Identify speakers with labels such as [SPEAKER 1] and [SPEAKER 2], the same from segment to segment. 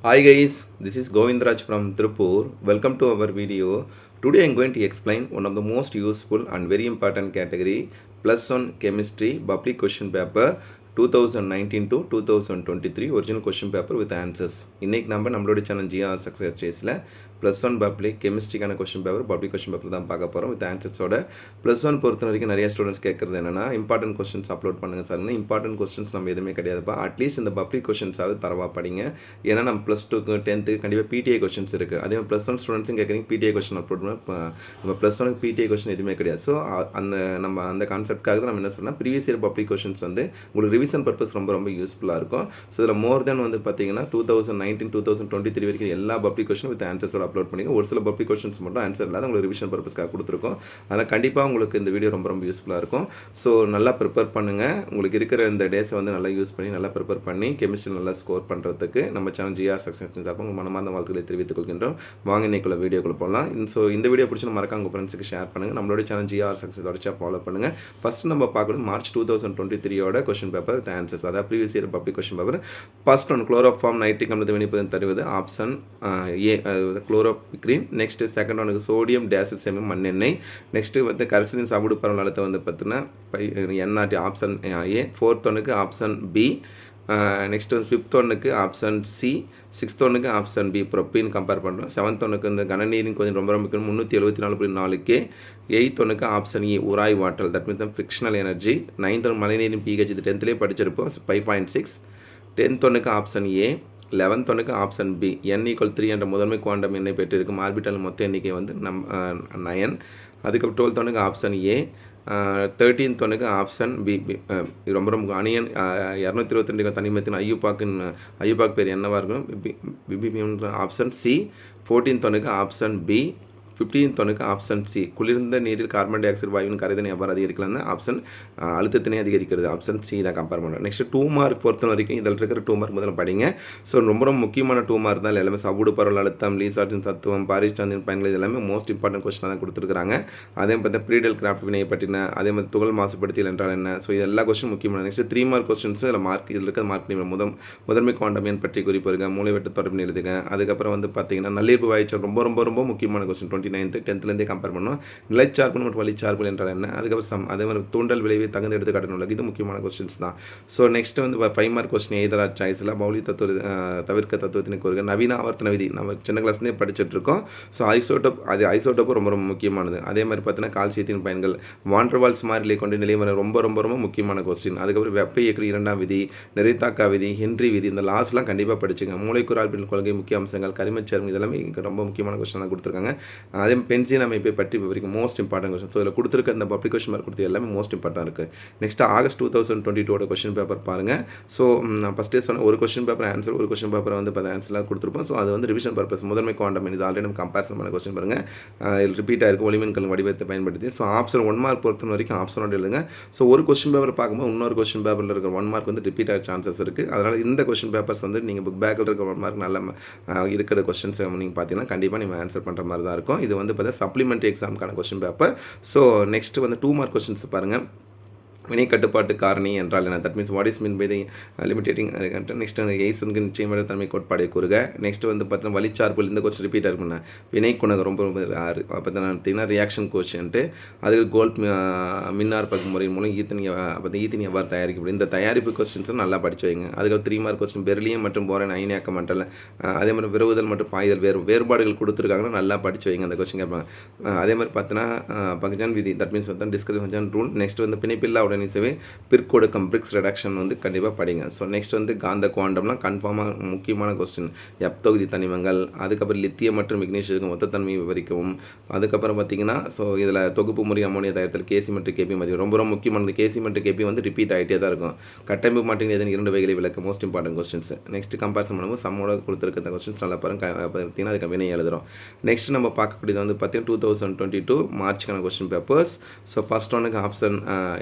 [SPEAKER 1] Hi guys, this is Govindraj from Tripur. Welcome to our video. Today I am going to explain one of the most useful and very important category plus one chemistry public question paper 2019 to 2023 original question paper with answers. இன்னைக்கு நம்மளோட channel GR Success Chase plus one public கெமிஸ்ட்ரிக்கான question paper public question paper தான் பார்க்க போகிறோம் with ஆன்சர்ஸோட. Plus one பொறுத்த வரைக்கும் நிறைய students கேட்குறது என்னென்னா இம்பார்ட்டன்ட் கொஸ்டின்ஸ் அப்லோட் பண்ணுங்கள் சார்னா இம்பார்ட்டன்ட் கொஸ்டின்ஸ் நம்ம எதுவுமே கிடையாதுப்பா. அட்லீஸ்ட் இந்த பப்ளிக் கொஸ்டின்ஸாவது தரவா படிங்க. ஏன்னா நம்ம ப்ளஸ் டூக்கு 10th கண்டிப்பாக பிடிஐ கொஸ்டின்ஸ் இருக்குது. அதே மாதிரி ப்ளஸ் ஒன் ஸ்டூடெண்ட்ஸும் கேட்குறீங்க பிடிஐ கொஸ்டின் அப்லோட் பண்ணால் நம்ம ப்ளஸ் ஒனுக்கு பிடிஐ கொஸ்டின் எதுவுமே கிடையாது. ஸோ அந்த கான்செப்ட்காக தான் நம்ம என்ன சொன்னால் ப்ரீவியஸ் இயர் பப்ளிக் கொஸ்டின்ஸ் உங்களுக்கு ரிவிஷன் பர்பஸ் ரொம்ப யூஸ்ஃபுல்லாக இருக்கும். ஸோ இதில் மோர் தென் பார்த்தீங்கன்னா 2019 2023 வரைக்கும் எல்லா பப்ளிக் கொஸ்டின் வித் ஆன்சர்ஸோட அப்லோட் பண்ணிங்க. ஒரு சில பப்ளிக் கொஸ்டின்ஸ் மட்டும் ஆன்சர் இல்லாத உங்களுக்கு ரிவிஷன் பர்பஸ்க்காக கொடுத்துருக்கோம். அதனால் கண்டிப்பாக உங்களுக்கு இந்த வீடியோ ரொம்ப யூஸ்ஃபுல்லாக இருக்கும். ஸோ நல்லா ப்ரிப்பேர் பண்ணுங்கள். உங்களுக்கு இருக்கிற இந்த டேஸை நல்லா யூஸ் பண்ணி நல்லா ப்ரிப்பேர் பண்ணி கெமிஸ்ட்ரி நல்லா ஸ்கோர் பண்ணுறதுக்கு நம்ம சேனல் GR Success சார்பாக உங்கள் மனமார்ந்த வாழ்த்துக்களை தெரிவித்துக் கொள்கின்றோம். வாங்க இன்னைக்குள்ள வீடியோக்குள்ள போகலாம். ஸோ இந்த வீடியோ பிடிச்சி மறக்காம உங்கள் ஃப்ரெண்ட்ஸுக்கு ஷேர் பண்ணுங்கள். நம்மளோட சேனல் GR Success தொடர்ச்சியாக ஃபாலோ பண்ணுங்கள். ஃபஸ்ட் நம்ம பார்க்கணும் March 2023 question paper with answers. அதாவது previous year public question paper. First one chloroform nitric அமிலத்தை வினைப்பதன் தருவது option A chloropicrin. Next second ஒனுக்கு சோடியம் டேசில் சேமியம் மண்ணெண்ணெய். நெக்ஸ்ட்டு கரிசலின் சவுடு பரவலத்தை பார்த்தீங்கன்னா என்ஆர்டி ஆப்ஷன் ஏ. ஃபோர்த் ஒனுக்கு ஆப்ஷன் பி. நெக்ஸ்ட் ஃபிஃப்த் ஒன்னுக்கு ஆப்ஷன் சி. சிக்ஸ்த் ஒன்னுக்கு ஆப்ஷன் பி ப்ரொப்பீன் கம்பேர் பண்ணுறோம். செவன்த் ஒனுக்கு இந்த கனநீரின் கொஞ்சம் ரொம்ப முக்கியம் 374.4K. எயித் ஒனுக்கு ஆப்ஷன் இ உராய் water that means frictional energy. Ninth one மழைநீரின் பிஹெச் இது 10th படிச்சிருப்போம் 5.6. 10th ஒனுக்கு ஆப்ஷன் ஏ. 11th ஒனுக்கு ஆப்ஷன் பி n=3 என்ற முதன்மை குவாண்டம் எண்ணை பெற்றிருக்கும் ஆர்பிட்டல் மொத்த எண்ணிக்கை 9. அதுக்கப்புறம் 12th ஒனுக்கு ஆப்ஷன் ஏ. 13th ஒனுக்கு ஆப்ஷன் பி ரொம்ப அணியன் 222 தனிமத்தின் ஐயூபாக் பேர் என்னவாக இருக்கும் பிபிபி ஆப்ஷன் சி. 14th ஒனுக்கு ஆப்ஷன் பி. 15th ஒனுக்கு ஆப்ஷன் சி குளிர்ந்த நீரில் கார்பன் டை ஆக்சைடு வாயுவின் கரைதனை எவ்வாறு அதிகரிக்கலாம்னு ஆப்ஷன் அழுத்தத்தினை அதிகரிக்கிறது ஆப்ஷன் சி தான் கம்பேர் பண்ணுறோம். நெக்ஸ்ட் 2 மார்க் பொறுத்த வரைக்கும் இதில் இருக்கிற 2 மார்க் முதல்ல படிங்க. ஸோ ரொம்ப முக்கியமான 2 மார்க் தான் எல்லாமே சவுடு பரவல் அழுத்தம் லீசார்ஜின் தத்துவம் பாரிஸ்டாந்தின் பயன்கள் இது எல்லாமே மோஸ்ட் இம்பார்ட்டன்ட் கொஸ்டின் தான் கொடுத்துருக்காங்க. அதே பார்த்தா ப்ரீடல் கிராஃப்ட் வினையை பற்றின அதே மாதிரி துகள் மாசுபடுத்தியல் என்றால் என்ன. ஸோ இது எல்லா கொஸ்டின் முக்கியமான. நெக்ஸ்ட் 3 மார்க் கொஸ்டின்ஸ் இதில் இதில் இருக்கிற மார்க் முதன்மை குவாண்டம் எண் பற்றி குறிப்பிருங்க. மூளைவெட்டு தொடர்பு எழுதுங்க. அதுக்கப்புறம் பார்த்தீங்கன்னா நல்லீர்ப்பு வாய்ச்சல் ரொம்ப முக்கியமான கொஸ்டின் 29th 10th கம்பேர் பண்ணோம். நிலைச்சார்பு மற்றும் வழிச்சார்பு என்றால் என்ன. அதுக்கப்புறம் அதே மாதிரி தூண்டல் விளைவை தகுந்த எடுத்துக்காட்டு உள்ளது. இது முக்கியமான கொஸ்டின்ஸ் தான். ஸோ நெக்ஸ்ட் 5 மார்க் கொஸ்டின் எய்தரா சாய்ஸில் பவுலி தவிர்க்க தத்துவத்தினை கூறுக நவீன ஆவர்த்தன விதி நம்ம சின்ன கிளாஸ்லேயே படிச்சுட்டு இருக்கோம். ஸோ ஐசோட்டோப்பு ரொம்ப முக்கியமானது. அதே மாதிரி பார்த்தீங்கன்னா கால்சியத்தின் பயன்கள் வாண்டர்வால்ஸ் மாறிலை கொண்டு நிலைமறை ரொம்ப முக்கியமான கொஸ்டின். அதுக்கப்புறம் வெப்ப இயக்கி 2ஆம் விதி நிறைத்தாக்கா விதி ஹென்றி விதி இந்த லாஸ்ட்லாம் கண்டிப்பாக படிச்சுங்க. மூளைக்குறால் கொள்கை முக்கிய அம்சங்கள் கரிமச்சேர்மம் இதெல்லாமே ரொம்ப முக்கியமான கொஸ்டின் தான் கொடுத்துருக்காங்க. அதே பென்சின் அமைப்பை பற்றி விவரிக்கும் மோஸ்ட் இம்பார்ட்டன்ட் கொஸ்டின். ஸோ இதில் கொடுத்துருக்க இந்த பப்ளிக் கொஸ்டின் மார்க் கொடுத்து எல்லாமே மோஸ்ட் இம்பார்ட்டன்ட் இருக்குது. நெக்ஸ்ட் ஆகஸ்ட் 2022 கொஸ்டின் பேப்பர் பாருங்கள். ஸோ நான் ஃபஸ்ட்டே சொன்ன ஒரு கொஸ்டின் பேப்பர் ஆன்சர் ஒரு கொஸ்டின் பேப்பர் ஆன்சர்லாம் கொடுத்துருப்போம். ஸோ அது ரிவிஷன் பர்பஸ் முதன்மை குவாண்டம் இது ஆல்ரெடி நம்ம கம்பேரிசன் பண்ண கொஸ்டின் பாருங்கள். இதில் ரிப்பீட் ஆயிருக்கு ஒளிமின்கல் வடிவத்தை பயன்படுத்தி. ஸோ ஆப்ஷன் 1 மார்க் பொறுத்த வரைக்கும் ஆப்ஷன் 1 எழுதுங்க. ஸோ ஒரு கொஸ்டின் பேப்பர் பார்க்கும்போது இன்னொரு கொஸ்டின் பேப்பரில் இருக்கிற 1 மார்க் ரிப்பீட் ஆகிற சான்சஸ் இருக்குது. அதனால் இந்த கொஸ்டின் பேப்பர்ஸ் நீங்கள் புக் பேக்கில் இருக்கிற 1 மார்க் நல்ல இருக்கிற கொஸ்டின்ஸ் நீங்கள் பார்த்தீங்கன்னா கண்டிப்பாக நீங்கள் ஆன்சர் பண்ணுற மாதிரி தான் இருக்கும். இது பார்த்தீங்கன்னா சப்ளிமெண்ட்ரி எக்ஸாமுக்கான question paper. So next 2 mark questions பாருங்கள். வினை கட்டுப்பாட்டு காரணி என்றால் என்ன. That means what is mean by the limiting. Next எய்சனுக்கு நிச்சயமற்ற தன்மை கோட்பாடை கூறுக. நெக்ஸ்ட் பார்த்தீங்கன்னா வழிச்சார்பு இந்த கொஸ்டின் ரிப்பீட் இருக்குண்ணா. வினை குணகம் ரொம்ப பார்த்தீங்கன்னா ரியாக்ஷன் கோஷன்ட்டு அதுக்கு கோல்ட் மின்னாற்பகு முறை மூலம் ஈத்தனி எவ்வாறு தயாரிக்கப்படும் இந்த தயாரிப்பு கொஸ்டின்ஸும் நல்லா படிச்சு வைங்க. அதுக்கப்புறம் 3 மார்க் கொஸ்டின் பெர்லியம் மற்றும் போரன் அயனியாக்கம் மண்டல அதே மாதிரி விரவுதல் மற்றும் பாய்தல் வேறுபாடுகள் கொடுத்துருக்காங்கன்னா நல்லா படிச்சு வைங்க. அந்த கொஸ்டின் கேட்பாங்க. அதே மாதிரி பார்த்தீங்கன்னா பகஜான் விதி that means discrimination rule. Next பிணைப்பில்லா உடனே பிற்கொடுக்கம் பிரிக்ஸ் ரிடக்ஷன் கண்டிப்பாக படிங்க. ஸோ நெக்ஸ்ட் காந்த குவாண்டம்லாம் கன்ஃபார்மாக முக்கியமான கொஸ்டின். எப் தொகுதி தனிமங்கள் அதுக்கப்புறம் லித்தியம் மற்றும் மெக்னீஷியத்துக்கு மொத்தத்தன்மையை விவரிக்கவும். அதுக்கப்புறம் பார்த்தீங்கன்னா ஸோ இதில் தொகுப்பு முறை அமோனியா தயாரித்தல் கேசி மற்றும் கேபி மதிப்பு ரொம்ப முக்கியமானது. கேசி மற்றும் கேபி ரிப்பீட் ஆகிட்டே தான் இருக்கும். கட்டமைப்பு மாற்றின் எதன் 2 வகைகளை விளக்க most important questions. Next comparison பண்ணும்போது சம்மோட கொடுத்துருக்க கொஸ்டின்ஸ் நல்லா பார்த்தீங்கன்னா அதுக்கு வினை எழுதுறோம். நெக்ஸ்ட் நம்ம பார்க்கக்கூடியது பார்த்தீங்கன்னா 2022 மார்ச்சுக்கான கொஸ்டின் பேப்பர்ஸ். ஸோ ஃபர்ஸ்ட் ஒனுக்கு ஆப்ஷன்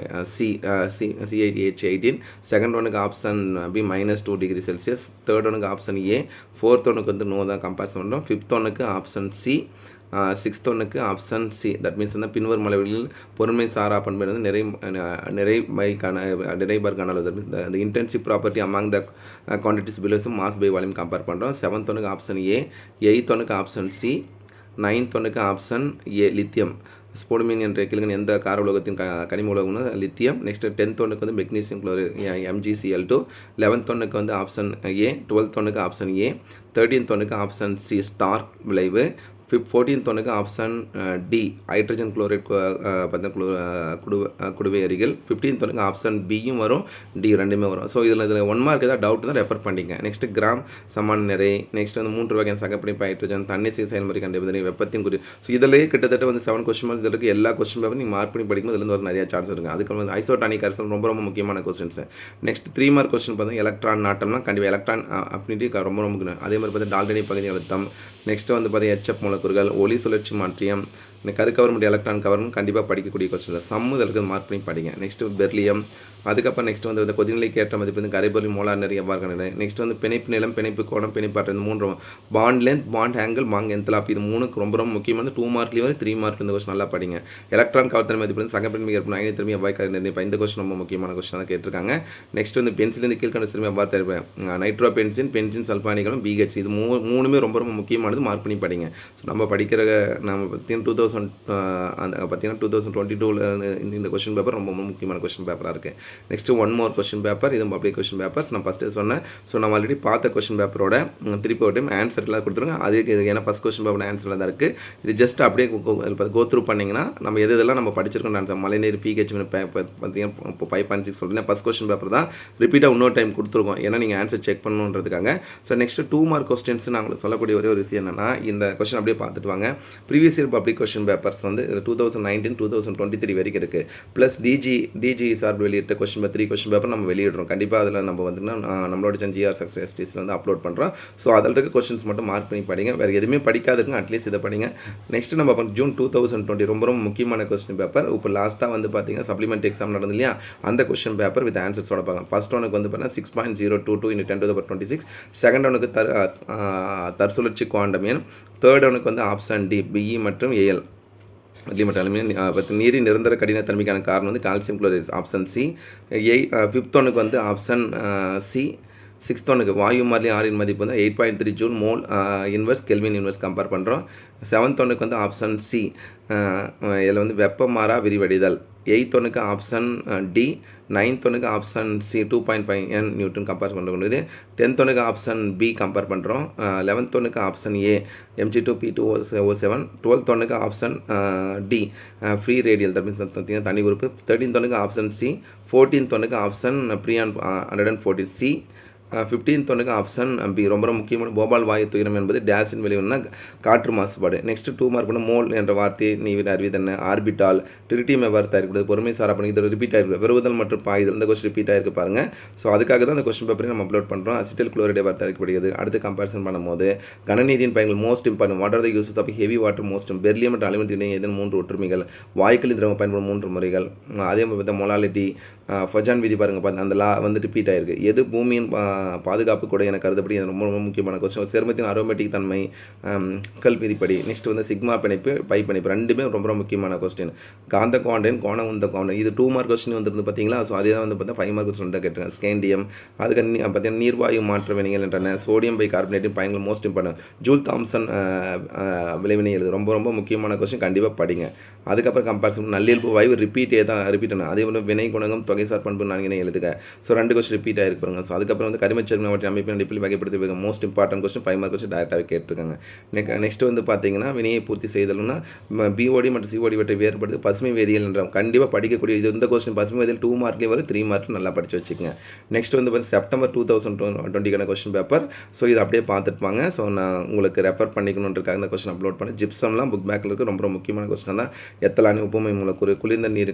[SPEAKER 1] C18, செகண்ட் ஒனுக்கு option B -2 degree Celsius, third ஒனுக்கு ஆப்ஷன் ஏ, ஃபோர்த் ஒனுக்கு நோ தான் கம்பேரிசன் பண்ணுறோம், ஃபிஃப்த் ஒனுக்கு ஆப்ஷன் சி, சிக்ஸ்த் ஒன்றுக்கு ஆப்ஷன் சி. தட் மீன்ஸ் வந்து பின்வரும் அளவுகளில் பொருண்மை சாரா பண்பு வந்து நிறைபார்க்கான the intrinsic property among the quantities below mass by volume compare பண்ணுறோம். செவன்த் ஒன்றுக்கு ஆப்ஷன் ஏ, எயித் ஒன்றுக்கு ஆப்ஷன் சி, நைன்த் ஒன்றுக்கு ஆப்ஷன் ஏ லித்தியம். ஸ்போடமின் என்ற கிழங்கு எந்த கார உலகத்தின் கனிம உலகம்னு லித்தியம். நெக்ஸ்ட் 10th ஒன்றுக்கு வந்து மெக்னீசியம் குளோரைடு MgCl2. 11th ஒன்றுக்கு வந்து ஆப்ஷன் ஏ, 12th ஒன்றுக்கு ஆப்ஷன் ஏ, 13th ஒன்றுக்கு ஆப்ஷன் சி ஸ்டார்க் விளைவு, 14th ஒன்றுக்கு ஆப்ஷன் டி ஹைட்ரஜன் குளோரைட் குடுவை அரிகள், 15th ஒன்றுக்கு ஆப்ஷன் பியும் வரும், டி ரெண்டுமே வரும். ஸோ இதில் 1 மார்க் ஏதாவது டவுட் தான் ரெஃபர் பண்ணிங்க. நெக்ஸ்ட் கிராம் சமன் நிறை, நெக்ஸ்ட் வந்து 3 வகையான சகப்பிணைப்பு ஹைட்ரஜன், தன்னிசை செயல்முறை கண்டுபிடித்தல், வெப்பத்தின் குறி. ஸோ இதிலே கிட்டத்தட்ட வந்து 7 கொஸ்டின் மார்க் இதில் இருக்க எல்லா கொஸ்டின் பேப்பர் நீங்கள் மார்க் பண்ணி படிக்கும்போது இதில் ஒரு நிறைய சான்ஸ் இருக்குது. அதுக்கு வந்து ஐசோடானிக் அரசன் ரொம்ப முக்கியமான கொஸ்டின்ஸ். நெக்ஸ்ட் 3 மார்க் கொஸ்டின் பார்த்தீங்கன்னா எலக்ட்ரான் நாட்டம்னா கண்டிப்பாக எலக்ட்ரான் அஃபினிட்டி ரொம்ப முக்கியம். அதே மாதிரி பார்த்தா டால்டனி பகுதி அழுத்தம், நெக்ஸ்ட் வந்து பார்த்தீங்கன்னா HF மூலக்கூறுகள், ஒளி சுழற்சி மாற்றியம், இந்த கருக்கவர் மற்றும் எலக்ட்ரான் கவர்னு கண்டிப்பாக படிக்கக்கூடிய கொஸ்டின். சம்மு இதற்கு மார்க் பண்ணி படிங்க. நெக்ஸ்ட் பெர்லியம், அதுக்கப்புறம் நெக்ஸ்ட் வந்து இந்த கொதிநிலைக்கு ஏற்ற மதிப்பு வந்து கரைபொருளின் மோலார் நிறைய எவ்வாறு நிலை. நெக்ஸ்ட் வந்து பிணைப்பு நிலம், பிணைப்பு கோணம், பிணைப்பாற்று, இந்த 3 bond length, bond angle, bond enthalpy, இது 3க்கு ரொம்ப முக்கியமான 2 மார்க்லேயும் வந்து 3 மார்க் இந்த கொஸ்டின் நல்லா படிங்க. எலக்ட்ரான் கவர்த்தல் மதிப்பு வந்து சகப்பின்மை ஏற்படும் அயனி திரும்பி எவ்வாறு கருதி, இந்த கொஸ்டின் ரொம்ப முக்கியமான கொஸ்டின் தான் கேட்டிருக்காங்க. நெக்ஸ்ட் வந்து பென்சில் இந்த கீழ்கண்ட திரும்பி எவ்வாறு தருவேன், நைட்ரோ பென்சின், பென்சின் சல்ஃபானிகளும், BH, இது மூணுமே ரொம்ப முக்கியமானது, மார்க் பண்ணி படிங்க. ஸோ நம்ம படிக்கிற நம்ம பார்த்தீங்கன்னா 2022 இந்த கொஸ்டின் பேப்பர் ரொம்ப முக்கியமான கொஸ்டின் பேப்பராக இருக்குது. நெக்ஸ்ட் 1 more கொஸ்டின் பேப்பர், இது பப்ளிக் கொஸ்டின் பேப்பர்ஸ். நான் ஃபஸ்ட்டு சொன்னேன். ஸோ நம்ம ஆல்ரெடி பார்த்த கொஸ்டின் பேப்பரோட திருப்பி ஒரு டைம் ஆன்சர்லாம் கொடுத்துருங்க. அதுக்கு இது ஏன்னா ஃபஸ்ட் கொஸ்டின் பேப்பர் ஆன்சரில் தான் இருக்குது. இது ஜஸ்ட் அப்படியே கோ த்ரூ பண்ணிங்கன்னா நம்ம இதெல்லாம் நம்ம படிச்சிருக்கோம். ஆன்சர் மழைநீர் PH பார்த்தீங்கன்னா இப்போ 5.6 சொல்கிறேன். ஃபஸ்ட் கொஸ்டின் பேப்பர் தான் ரிப்பீட்டாக இன்னொரு டைம் கொடுத்துருக்கோம். ஏன்னா நீங்கள் ஆன்சர் செக் பண்ணணுன்றதுக்காக. ஸோ நெக்ஸ்ட் 2 மார்க் கொஸ்டின்ஸ் நான் உங்களுக்கு சொல்லக்கூடிய ஒரே ஒரு விஷயம் என்னன்னா, இந்த கொஸ்டின் அப்படியே பார்த்துட்டு வாங்க. Previous year public question papers வந்து 2019 2023 வரைக்கும் இருக்குது. ப்ளஸ் டிஜி சார்பு வெளியிட்ட கொஸ்டின் 3 கொஸ்டின் பேப்பர் நம்ம வெளியிடுறோம். கண்டிப்பாக அதில் நம்ம வந்து நம்மளோட GR STSல வந்து அப்லோட் பண்ணுறோம். ஸோ அதில் இருக்க கொஸ்டின்ஸ் மட்டும் மார்க் பண்ணி படிங்க. வேறு எதுவுமே படிக்காதுங்க, அட்லீஸ்ட் இதை படிங்க. நெக்ஸ்ட் நம்ம ஜூன் 2020 ரொம்ப முக்கியமான கொஸ்டின் பேப்பர். இப்போ லாஸ்ட்டாக வந்து பார்த்தீங்கன்னா சப்ளிமெண்ட் எக்ஸாம் நடந்து இல்லையா, அந்த கொஸ்டின் பேப்பர் வித் ஆன்சர்ஸோட பார்க்கலாம். ஃபர்ஸ்ட் ஒனுக்கு வந்து பார்த்தீங்கன்னா 6.022 × 10⁻26, செகண்ட் ஒனுக்கு தற்சுழற்சி குவாண்டம் எண், தேர்ட் ஒனுக்கு வந்து ஆப்ஷன் டி BE மற்றும் AL நீரின் நிரந்தர கடினத்தன்மைக்கான காரணம் வந்து calcium chloride, option C. 5th ஒனுக்கு வந்து ஆப்ஷன் சி. 6th ஒனுக்கு வாயு மாறிலி ஆரின் மதிப்பு வந்து 8.3 joule mole inverse kelvin inverse compare பண்ணுறோம். 7th ஒனுக்கு வந்து ஆப்ஷன் சி. இதில் வந்து வெப்பமாறா விரிவடைதல். 8th ஒனுக்கு ஆப்ஷன் டி. 9th ஒனுக்கு option C 2.5 N newton compare பண்ணுறது. 10th ஒனுக்கு ஆப்ஷன் பி கம்பேர் பண்ணுறோம். 11th ஒனுக்கு ஆப்ஷன் ஏ Mg2P2O7. 12th ஒனுக்கு option D free radical, that means தனி உறுப்பு. 13th ஒனுக்கு ஆப்ஷன் சி. 14th ஒனுக்கு ஆப்ஷன் ப்ரியான் 114 சி. 15th ஒனுக்கு ஆப்ஷன் பி. ரொம்ப முக்கியமான போபால் வாயு துயரம் என்பது டேஸின் விளைவுன்னா காற்று மாசுபாடு. நெக்ஸ்ட் 2 மார்க் பண்ண மோல் என்ற வார்த்தையை நீ அறிவித்தன, ஆர்பிட்டால், டிரிட்டியம் எவ்வாறு தயாரிக்கிறது, பொறுமை சாரா பண்ணி இது ரிப்பீட் ஆகிருக்கு, பெறுவதல் மற்றும் பாய்தல், இந்த கொஸ்டின் ரிப்பீட் ஆகிருக்கு பாருங்கள். ஸோ அதுக்காக தான் அந்த கொஸ்டின் பேப்பரையும் நம்ம அப்லோட் பண்ணுறோம். அசிட்டல் குளோரைடு எவ்வாறு தயாரிக்கப்படுகிறது, அடுத்து கம்பேரிசன் பண்ணும்போது கனநீரின் பயன்கள் most important, what are the uses of heavy water most, beryllium மற்றும் அலுமினியம் எதன் 3 ஒற்றுமைகள், வாயுக்களின் திரவம் பயன்படும் 3 முறைகள், அதே மாதிரி பார்த்தா மொலாலிட்டி, ஃபஜான் விதி பாருங்கள், அந்த லா வந்து ரிப்பீட் ஆகிருக்கு. எது பூமியின் பாதுகாப்பு கூட எனக்கு கருதப்படி ரொம்ப முக்கியமான கொஸ்டின். சேர்மத்தின் அரோமேட்டிக் தன்மை கல் விதிப்படி. நெக்ஸ்ட் வந்து சிக்மா பிணைப்பு, பை பிணைப்பு, ரெண்டுமே ரொம்ப முக்கியமான கொஸ்டின். காந்த குவாண்டன், கோண உந்த குவாண்டன், இது 2 மார்க் கொஸ்டின் வந்துருந்து பார்த்தீங்களா. ஸோ அதே தான் வந்து பார்த்தா 5 மார்க் கொஸ்டின் கேட்டிருக்காங்க. ஸ்கேண்டியம், அதுக்கு பார்த்தீங்கன்னா நீர்வாயு மாற்ற வினைகள் என்றன, சோடியம் பை கார்பனேட்டின் பயன்கள் மோஸ்ட் இம்பார்ட்டன், ஜூல் தாம்சன் விளைவினை எழுது, ரொம்ப முக்கியமான கொஸ்டின், கண்டிப்பாக படிங்க. அதுக்கப்புறம் கம்பேரிசன் நல்லியல்பு வாயு ரிப்பீட் ஆகணும். அதே போல் வினை குணகம் தொகைசார் பண்பு நான்கினை எழுதுக. ஸோ 2 கொஸ்டின் ரிப்பீட் ஆகிருக்கு பாருங்க. ஸோ அதுக்கப்புறம் வந்து கரிமச்சேர்மம் அவற்றின் அமைப்பின் அடிப்படையில் வகைப்படுத்தி most important question 5 mark question டேரெக்டாகவே கேட்டிருக்காங்க. நெக்ஸ்ட் வந்து பார்த்தீங்கன்னா வினையை பூர்த்தி செய்தல்னா BOD மற்றும் COD இவற்றை வேறுபடுத்தி பசுமை வேதியியல் என்ற கண்டிப்பாக படிக்கக்கூடிய இது இந்த கொஸ்டின் பசுமை வேதியியல் 2 மார்க்லேயே வரும், 3 மார்க் நல்லா படித்து வச்சுக்கோங்க. நெக்ஸ்ட் வந்து செப்டம்பர் 2020 கொஸ்டின் பேப்பர். ஸோ இதை அப்படியே பார்த்துட்டு வாங்க. ஸோ நான் உங்களுக்கு ரெஃபர் பண்ணிக்கணுன்றதுக்காக இந்த கொஸ்டின் அப்லோட் பண்ணேன். ஜிப்சம்லாம் புக் பேக்கில் இருக்குது, ரொம்ப முக்கியமான கொஸ்டின் தான். எத்தலானி உப்புமை மூலக்கூறு, குளிர்ந்த நீர்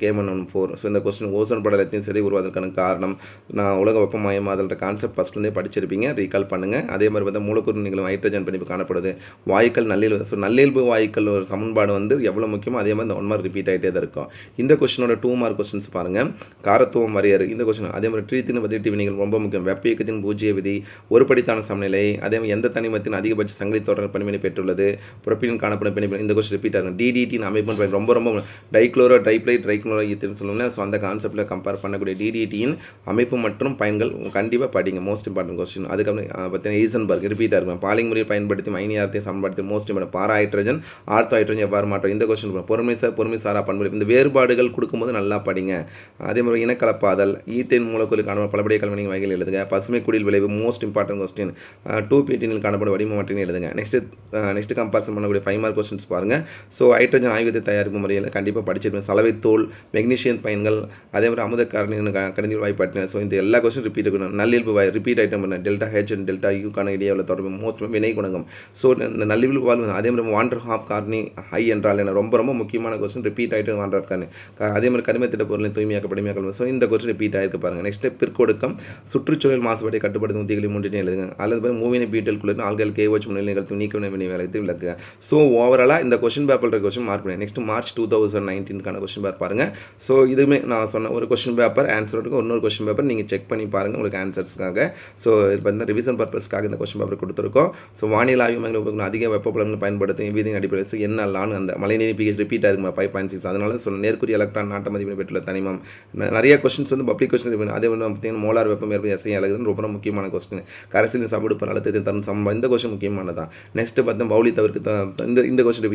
[SPEAKER 1] K114. ஸோ இந்த அந்த கொஸ்டின் ஓசோன் படலத்தையும் சிதை உருவாவதற்கான காரணம் நான் உலக வெப்பமயமாதல்ன்ற கான்செப்ட் ஃபஸ்ட்லேருந்தே படிச்சிருப்பீங்க, ரீகால் பண்ணுங்கள். அதே மாதிரி பார்த்தா மூலக்கூறு நிகழும் ஹைட்ரஜன் பிணைப்பு காணப்படுது, வாயுக்கள் நல்லியல்பு. ஸோ நல்லியல்பு வாயுக்கள் ஒரு சமன்பாடு வந்து எவ்வளோ முக்கியமோ அதே மாதிரி இந்த 1 மார்க் ரிப்பீட் ஆகிட்டே தான் இருக்கும். இந்த கொஸ்டினோட 2 மார்க் கொஸ்டின்ஸ் பாருங்கள். காரத்துவம் வரையறு இந்த கொஸ்டின். அதே மாதிரி ட்ரீத்தின் பதிட்டு வினைகள் ரொம்ப முக்கியம். வெப்ப இயக்கத்தின் பூஜ்ஜிய விதி, ஒருபடித்தான சமநிலை, அதே மாதிரி எந்த தனிமத்தின் அதிகபட்ச சங்கிலி தொடர் பணிவினை பெற்றுள்ளது, புரோப்பீன் காணப்படும் பிணைப்பு. இந்த கொஸ்டின் ரிப்பீட் ஆகும். டிடிடின் அமைப்பு ரொம்ப ரொம்ப டைக்ளோரோ டைப்ளைட் ட்ரைக்ளோரோ ஈத்தர்னு சொல்லுவாங்க. ஸோ அந்த கான்செப்ட்டில் கம்பேர் பண்ணக்கூடிய டிடிடியின் அமைப்பு மற்றும் பயன்கள் கண்டிப்பாக படிங்க. Most important question. அதுக்கப்புறம் பார்த்தீங்கன்னா ஈசன்பர்க் ரிப்பீட்டாக இருக்கும். பாலிங் முறையை பயன்படுத்தி மைனியாரத்தை சமன்படுத்தி மோஸ்ட் இம்பார்ட்டன்ட். பாரா ஹைட்ரஜன் ஆர்த்தோ ஹைட்ரஜன் எவ்வாறு மாற்றம் இந்த கொஸ்டின். பொறுமை சாரா பண்பு. இந்த வேறுபாடுகள் கொடுக்கும்போது நல்லா படிங்க. அதே மாதிரி இனக்கலப்பாதல், ஈத்தேன் மூலக்கூறு காணப்படும் பலபடிய கல்வினை வகைகள் எழுதுங்க. பசுமை குடில் விளைவு மோஸ்ட் இம்பார்ட்டன்ட் கொஸ்டின். 2P18 காணப்படும் வடிவ மாற்றினை எழுதுங்க. நெக்ஸ்ட் கம்பேரிசன் பண்ணக்கூடிய 5 மார்க் கொஸ்டின்ஸ் பாருங்கள். ஸோ ஹைட்ரஜன் ஆய்வகத்தை தயாரிப்பு முறையில் கண்டிப்பாக படிச்சிருப்பேன். சலவை தோல், மெக்னீஷியம் பயன்கள், அதே மாதிரி அமுத காரணி கணித வாய்ப்பாட்டின. ஸோ இந்த எல்லா கொஸ்டின் ரிப்பீட் இருக்கணும். நல்லியல்பு வாய் ரிப்பீட் ஐட்டம் பண்ண டெல்டா ஹெச் அண்ட் டெல்டா யூக்கான இடையே உள்ள தொடர்பு மோஸ்ட் வினை குணகம். ஸோ இந்த நல்லியல்பு வாழ்வு. அதே மாதிரி வாண்டர் ஹாஃப் கார்னி ஹை என்றால் என்ன ரொம்ப ரொம்ப முக்கியமான question. Repeat item van der Carney. அதே மாதிரி கனிமத்திட்ட பொருளின் தூய்மையாக்க படிமையாக்க. ஸோ இந்த கொஸ்டின் ரிப்பீட் ஆகிருக்கு பாருங்கள். நெக்ஸ்ட் பிற்கொடுக்கம், சுற்றுச்சூழல் மாசுபாட்டை கட்டுப்படுத்தும் உத்திகளின் மூன்றினை எழுதுங்க. அல்லது மூவினை பீட்டல் குளிர் ஆள்கள் கேஓச் முன்னிலைகள் நீக்க வினை வேலைத்து விளக்குங்க. ஸோ ஓவராலாக இந்த கொஸ்டின் பேப்பர் கொஸ்டின் மார்க் பண்ணி நெக்ஸ்ட் மார்ச் 2019 கொஸ்டின் பேப்பர் பாருங்கள். ஸோ இதுவுமே நான் சொன்ன ஒரு கொஸ்டின் பேப்பர் ஆன்சர் இருக்கும். இன்னொரு கொஸ்டின் பேப்பர் நீங்கள் செக் பண்ணி பாருங்கள் உங்களுக்கு ஆன்சர்ஸ்க்காக. ஸோ இது பார்த்தீங்கன்னா ரிவிஷன் பர்பஸ்க்காக இந்த கொஸ்டின் பேப்பர் கொடுத்துருக்கோம். ஸோ வானிலை ஆய்வு மையங்கள் அதிக வெப்பப்புலங்கள் பயன்படுத்தும் வீதியின் அடிப்படையில். ஸோ என்ன லான்னு அந்த மழைநீர் பிஹெச் ரிப்பீட் ஆகுமா 5.6. அதனால சொன்ன நேர்குறி எலக்ட்ரான் நாட்ட மதிப்பை பெற்றுள்ள தனிமம். நிறைய கொஸ்டின்ஸ் வந்து பப்ளிக் கொஸ்டின். அதே வந்து பார்த்தீங்கன்னா மோலார் வெப்பம் ஏற்படும் எஸ்ஐ அழகுன்னு ரொம்ப முக்கியமான கொஸ்டின். கரைசலின் சமடுப்பர் அழுத்தத்தை தரும் சம்பவம் இந்த கொஸ்டின் முக்கியமானதான். நெக்ஸ்ட் பார்த்தா பவுலி தவிர்க்கு இந்த கொஸ்டின்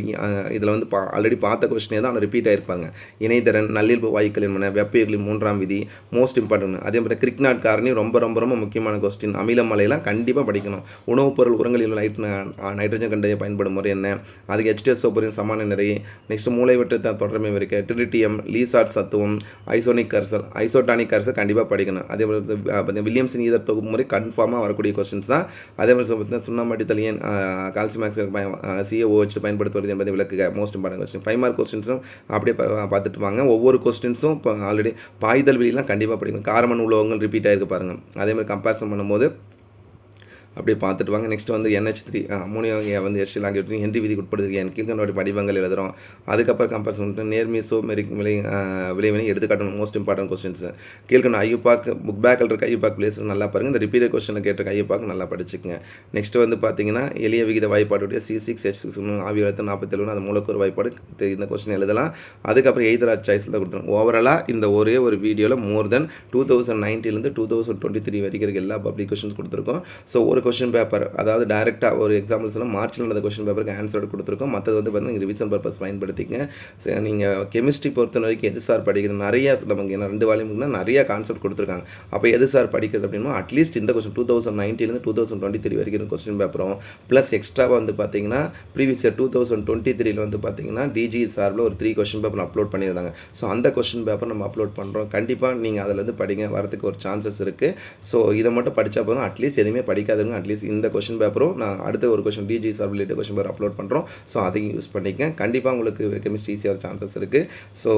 [SPEAKER 1] இதில் வந்து ஆல்ரெடி பார்த்த கொஸ்டினே தான் ஆனால் ரிப்பீட் ஆகிருப்பாங்க. இணைத்திறன், நல்லியல்பு வாயுக்கள் என்ன, வெப்ப மூன்றாம் விதி மோஸ்ட் இம்பார்ட்டன்ட். அதே மாதிரி கிரிக்னாட் காரணி ரொம்ப ரொம்ப ரொம்ப முக்கியமான கொஸ்டின். அமிலமலையெல்லாம் கண்டிப்பாக படிக்கணும். உணவுப் பொருள் உரங்களில் நைட்ரஜன் கண்டறிய பயன்படும் முறை என்ன, அதுக்கு H2SO பொருளின் சமான நிறை. நெக்ஸ்ட் மூளைவற்ற தொடர்மை இருக்க ட்ரிட்டியம், லீசாட் சத்துவம், ஐசோட்டானிக் கரைசல் கண்டிப்பாக படிக்கணும். அதே மாதிரி வில்லியம்ஸின் ஈதர் தொகுப்பு முறை கன்ஃபார்மாக வரக்கூடிய கொஸ்டின்ஸ் தான். அதே மாதிரி பார்த்தீங்கன்னா சுண்ணாம்பு அடித்தல் ஏன் கால்சியம் CaOH பயன்படுத்துவது என்பதை விளக்குக மோஸ்ட் இம்பார்ட்டன்ட் கொஸ்டின். 5 மார்க் கொஸ்டின்ஸும் அப்படியே பார்த்துட்டு வாங்க. ஒவ்வொரு கொஸ்டின்ஸும் இப்போ ஆல்ரெடி பாய்தல் வெளியெல்லாம் கண்டிப்பாக படிக்கணும். கார்பன் உலோகங்கள் ரிப்பீட் ஆகிருக்கு பாருங்கள். அதே மாதிரி கம்பேரிசன் பண்ணும்போது அப்படியே பார்த்துட்டு வாங்க. நெக்ஸ்ட் வந்து NH3 அமோனியா வந்து எஸ்டில் ஆகியவற்றின் ஹென்றி விதிக்கு உட்படுத்திருக்கேன் கீழ்கண்டோட படிவங்கள் எழுதுகிறோம். அதுக்கப்புறம் கம்பேரிசன் பண்ணிட்டு நேர்மீசோ மெரிக் விளைவினை எடுத்துக்காட்டணும் மோஸ்ட் இம்பார்ட்டன்ட் கொஸ்டின்ஸ். கீழ்கண்ட ஐயூபாக் புக் பேக்கில் இருக்க ஐயூபாக் பிளேஸ் நல்லா பாருங்கள். இந்த ரிப்பீட்டட் கொஸ்டினை கேட்டிருக்க ஐயூபாக் நல்லா படிச்சுக்கங்க. நெக்ஸ்ட் வந்து பார்த்தீங்கன்னா எளிய விகித வாய்ப்பாடுடைய C6H6 ஆவியழுத்தம் 47 அது மூலக்கூறு வாய்ப்பாடு இந்த கொஸ்டின் எழுதலாம். அதுக்கப்புறம் எய்தர் சாய்ஸில் தான் கொடுத்துருவோம். ஓவராலாக இந்த ஒரே ஒரு வீடியோவில் மோர் தென் 2019 2023 வரைக்கும் இருக்க எல்லா பப்ளிக் கொஸ்டின்ஸ் கொடுத்துருக்கோம். ஸோ ஒரு கொஸ்டின் பேப்பர் அதாவது டைரெக்டாக ஒரு எக்ஸாம்பிள்ஸ்லாம் மார்ச்சில் நடந்த கொஸ்டின் பேப்பருக்கு ஆன்சர் கொடுத்துருக்கோம். மற்றது வந்து பார்த்தீங்கன்னா ரிவிஷன் பர்பஸ் பயன்படுத்திங்க. நீங்கள் கெமிஸ்ட்ரி பொறுத்த வரைக்கும் எது சார் படிக்கிறது நிறைய நமக்கு என்ன 2 வால்யூம்னா நிறைய கான்செப்ட் கொடுத்துருக்காங்க. அப்போ எது சார் படிக்கிறது அப்படின்னா அட்லீஸ்ட் இந்த கொஸ்டின் 2019 2023 வரைக்கும் கொஸ்டின் பேப்பரும் ப்ளஸ் எக்ஸ்ட்ராவாக வந்து பார்த்தீங்கன்னா ப்ரீவியஸ் இயர் 2023 வந்து பார்த்தீங்கன்னா டிஜி சார்பில் ஒரு 3 கொஸ்டின் பேப்பர் அப்லோட் பண்ணியிருந்தாங்க. ஸோ அந்த கொஸ்டின் பேப்பர் நம்ம அப்லோட் பண்ணுறோம். கண்டிப்பாக நீங்கள் அதில் வந்து படிங்க, வரதுக்கு ஒரு சான்சஸ் இருக்குது. ஸோ இதை மட்டும் படித்தா போதும். அட்லீஸ்ட் எதுவுமே படிக்காதவங்க அட்லீஸ்ட் இந்த கொஸ்டின் பேப்பரும் நான் அடுத்த ஒரு question DG sir related question paper upload பண்ணுறோம். ஸோ அதையும் யூஸ் பண்ணிக்க. கண்டிப்பாக உங்களுக்கு கெமிஸ்ட்ரி ஈஸியாக சான்சஸ் இருக்குது. ஸோ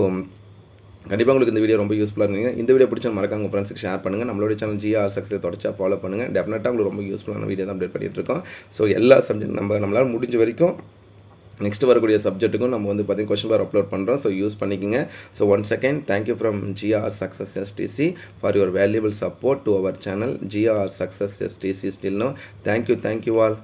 [SPEAKER 1] கண்டிப்பாக உங்களுக்கு இந்த வீடியோ ரொம்ப யூஸ்ஃபுல்லாக இருந்தீங்க. இந்த வீடியோ பிடிச்சா மறக்காம உங்கள் ஃப்ரெண்ட்ஸுக்கு ஷேர் பண்ணுங்கள். நம்மளோட சேனல் GR சக்ஸஸ் தொடச்சா ஃபாலோ பண்ணுங்கள். டெஃபினட்டாக உங்களுக்கு ரொம்ப யூஸ்ஃபுல்லான வீடியோ தான் அப்டேட் பண்ணிகிட்டு இருக்கோம். ஸோ எல்லா சப்ஜெக்ட் நம்மளால் முடிஞ்ச வரைக்கும் நெக்ஸ்ட் வரக்கூடிய சப்ஜெக்ட்டுக்கும் நம்ம வந்து பார்த்தீங்கன்னா கொஸ்டின் பேப்பர் அப்லோட் பண்ணுறோம். ஸோ யூஸ் பண்ணிக்கோங்க. So once again thank you from GR Success STC for your valuable support to our channel GR Success STC. Still no thank you all.